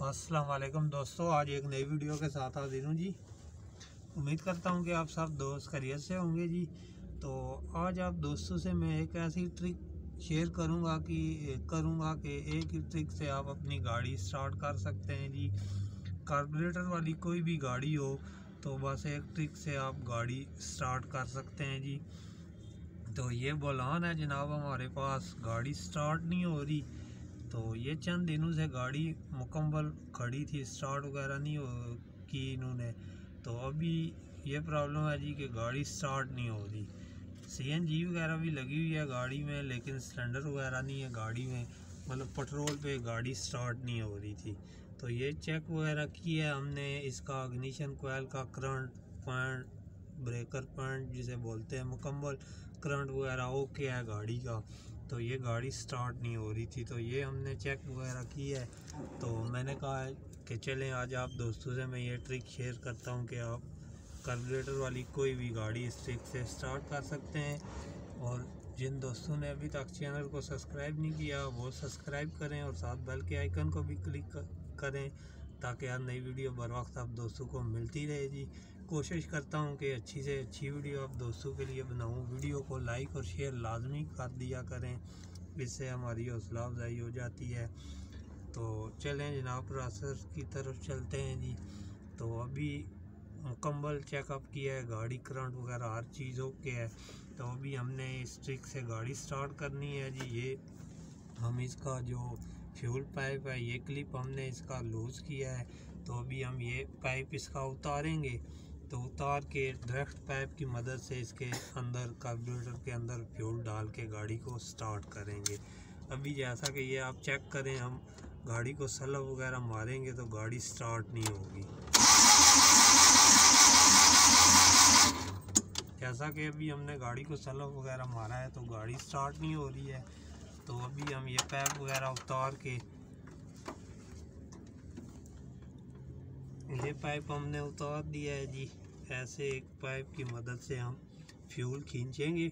अस्सलाम वालेकुम दोस्तों, आज एक नई वीडियो के साथ हाजिर हूँ जी। उम्मीद करता हूँ कि आप सब दोस्त खैरियत से होंगे जी। तो आज आप दोस्तों से मैं एक ऐसी ट्रिक शेयर करूँगा कि एक ही ट्रिक से आप अपनी गाड़ी स्टार्ट कर सकते हैं जी। कार्बोरेटर वाली कोई भी गाड़ी हो तो बस एक ट्रिक से आप गाड़ी स्टार्ट कर सकते हैं जी। तो ये बोलान है जनाब, हमारे पास गाड़ी स्टार्ट नहीं हो रही। तो ये चंद दिनों से गाड़ी मुकम्मल खड़ी थी, स्टार्ट वगैरह नहीं की इन्होंने। तो अभी ये प्रॉब्लम है जी कि गाड़ी स्टार्ट नहीं हो रही। सीएनजी वगैरह भी लगी हुई है गाड़ी में, लेकिन सिलेंडर वगैरह नहीं है गाड़ी में, मतलब पेट्रोल पे गाड़ी स्टार्ट नहीं हो रही थी। तो ये चेक वगैरह किया है हमने, इसका इग्निशन कोयल का करंट पॉइंट, ब्रेकर पॉइंट जिसे बोलते हैं, मुकम्मल करंट वगैरह ओके है गाड़ी का। तो ये गाड़ी स्टार्ट नहीं हो रही थी, तो ये हमने चेक वगैरह की है। तो मैंने कहा कि चलें आज आप दोस्तों से मैं ये ट्रिक शेयर करता हूँ कि आप कार्बोरेटर वाली कोई भी गाड़ी इस ट्रिक से स्टार्ट कर सकते हैं। और जिन दोस्तों ने अभी तक चैनल को सब्सक्राइब नहीं किया वो सब्सक्राइब करें और साथ बेल के आइकन को भी क्लिक करें ताकि हर नई वीडियो बर वक्त आप दोस्तों को मिलती रहे जी। कोशिश करता हूँ कि अच्छी से अच्छी वीडियो आप दोस्तों के लिए बनाऊँ। वीडियो को लाइक और शेयर लाजमी कर दिया करें, इससे हमारी हौसला अफजाई हो जाती है। तो चलें जनाब प्रोसेस की तरफ चलते हैं जी। तो अभी मुकम्मल चेकअप किया है, गाड़ी करंट वगैरह हर चीज़ ओके है। तो अभी हमने इस ट्रिक से गाड़ी स्टार्ट करनी है जी। ये हम इसका जो फ्यूल पाइप है ये क्लिप हमने इसका लूज़ किया है। तो अभी हम ये पाइप इसका उतारेंगे। तो उतार के डायरेक्ट पाइप की मदद से इसके अंदर कार्बोरेटर के अंदर फ्यूल डाल के गाड़ी को स्टार्ट करेंगे। अभी जैसा कि ये आप चेक करें, हम गाड़ी को सलब वगैरह मारेंगे तो गाड़ी स्टार्ट नहीं होगी। जैसा कि अभी हमने गाड़ी को सलब वगैरह मारा है तो गाड़ी स्टार्ट नहीं हो रही है। तो अभी हम ये पाइप वगैरह उतार के, ये पाइप हमने उतार दिया है जी। ऐसे एक पाइप की मदद से हम फ्यूल खींचेंगे।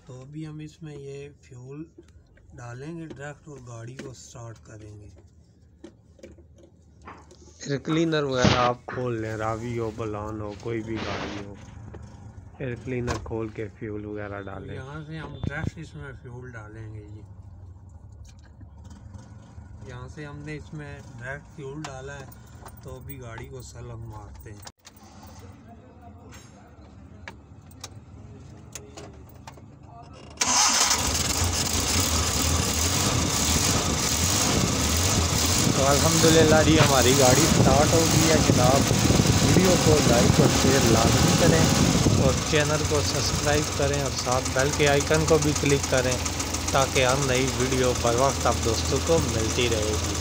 तो अभी हम इसमें ये फ्यूल डालेंगे डायरेक्ट और गाड़ी को स्टार्ट करेंगे। एयर क्लीनर वगैरह आप खोल लें, रावी हो, बलान हो, कोई भी गाड़ी हो, एयर क्लीनर खोल के फ्यूल वगैरह डालें। यहाँ से हम डायरेक्ट इसमें फ्यूल डालेंगे जी। यहाँ से हमने इसमें डायरेक्ट फ्यूल डाला है। तो अभी गाड़ी को सलब मारते हैं। तो अल्हम्दुलिल्लाह जी हमारी गाड़ी स्टार्ट हो गई है जनाब। वीडियो को लाइक और शेयर लाजमी करें और चैनल को सब्सक्राइब करें और साथ बेल के आइकन को भी क्लिक करें ताकि हम नई वीडियो बर वक्त आप दोस्तों को मिलती रहेगी।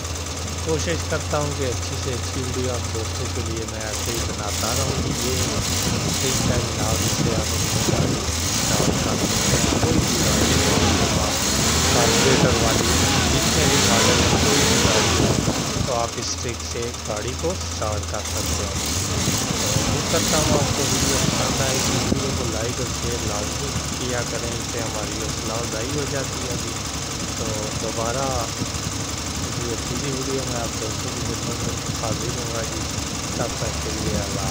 कोशिश करता हूँ कि अच्छी से अच्छी वीडियो आप दोस्तों के लिए मैं ऐसे ही बनाता रहूँ। ये ठीक है जनाब, इससे आप अपनी गाड़ी स्टार्ट कर सकते हैं। कोई भी गाड़ी कार्बोरेटर वाली जितने भी मॉडल है, कोई भी गाड़ी हो तो आप इस ट्रिक से गाड़ी को स्टार्ट कर सकते हैं। तो उम्मीद करता हूँ आपको वीडियो पसंद आए। इस वीडियो को लाइक और शेयर लाजमी किया करें, इससे हमारी हौसला अफजाई हो जाती है अभी। तो दोबारा किसी अच्छी वीडियो में आप दोस्तों की खिदमत में हाजिर होगा जी। तब तक के लिए अल्लाह।